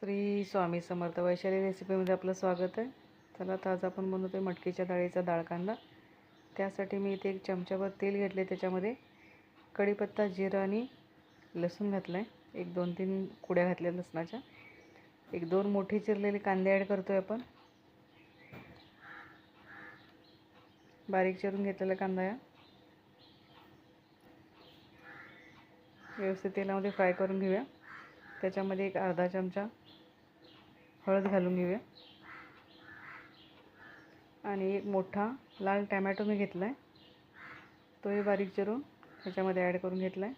श्री स्वामी समर्थ. वैशाली रेसिपीमध्ये आपलं स्वागत आहे. चला, तर आज आपण बनवतो आहे मटकीच्या डाळीचा डाळ कांदा. त्यासाठी मी इथे 1 चमचाभर तेल घेतले, त्याच्यामध्ये कढीपत्ता, जिरं आणि लसूण घातलं आहे. 1-2-3 कुड्या घातल्या लसणाच्या. 1-2 मोठे चिरलेले कांदे ॲड करतो आहे आपण. बारीक चिरून घेतलेला कांदा या व्यवस्थित तेलामध्ये फ्राय करून घेऊया. त्याच्यामध्ये 1 अर्धा चमचा हळद घालून घेऊया आणि 1 मोठा लाल टोमॅटो मी घेतला आहे, तोही बारीक चिरून त्याच्यामध्ये ॲड करून घेतला आहे.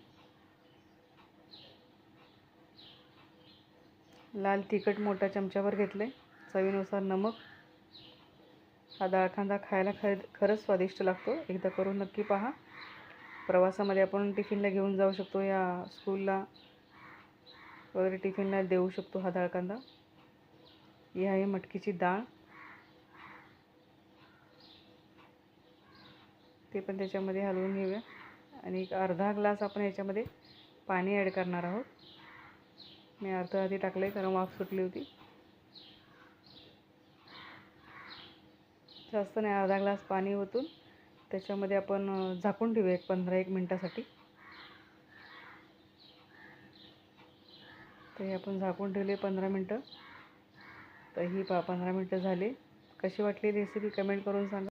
लाल तिखट मोठा चमचाभर घेतलं आहे. चवीनुसार नमक. हा डाळ कांदा खायला खरंच स्वादिष्ट लागतो. एकदा करून नक्की पहा. प्रवासामध्ये आपण टिफिनला घेऊन जाऊ शकतो, या स्कूलला वगैरे टिफिनला देऊ शकतो हा डाळ कांदा. ही आहे मटकीची डाळ, ते पण त्याच्यामध्ये हलवून घेऊया आणि 1 अर्धा ग्लास आपण याच्यामध्ये पाणी ॲड करणार आहोत. मी अर्धा आधी टाकलं आहे कारण वाफ सुटली होती. जास्त नाही, अर्धा ग्लास पाणी ओतून त्याच्यामध्ये आपण झाकून ठेवूया 15-1 मिनटासाठी. तर हे आपण झाकून ठेवले 15 मिनटं. तर ही 15 मिनटं झाली. कशी वाटली रेसिपी कमेंट करून सांगा.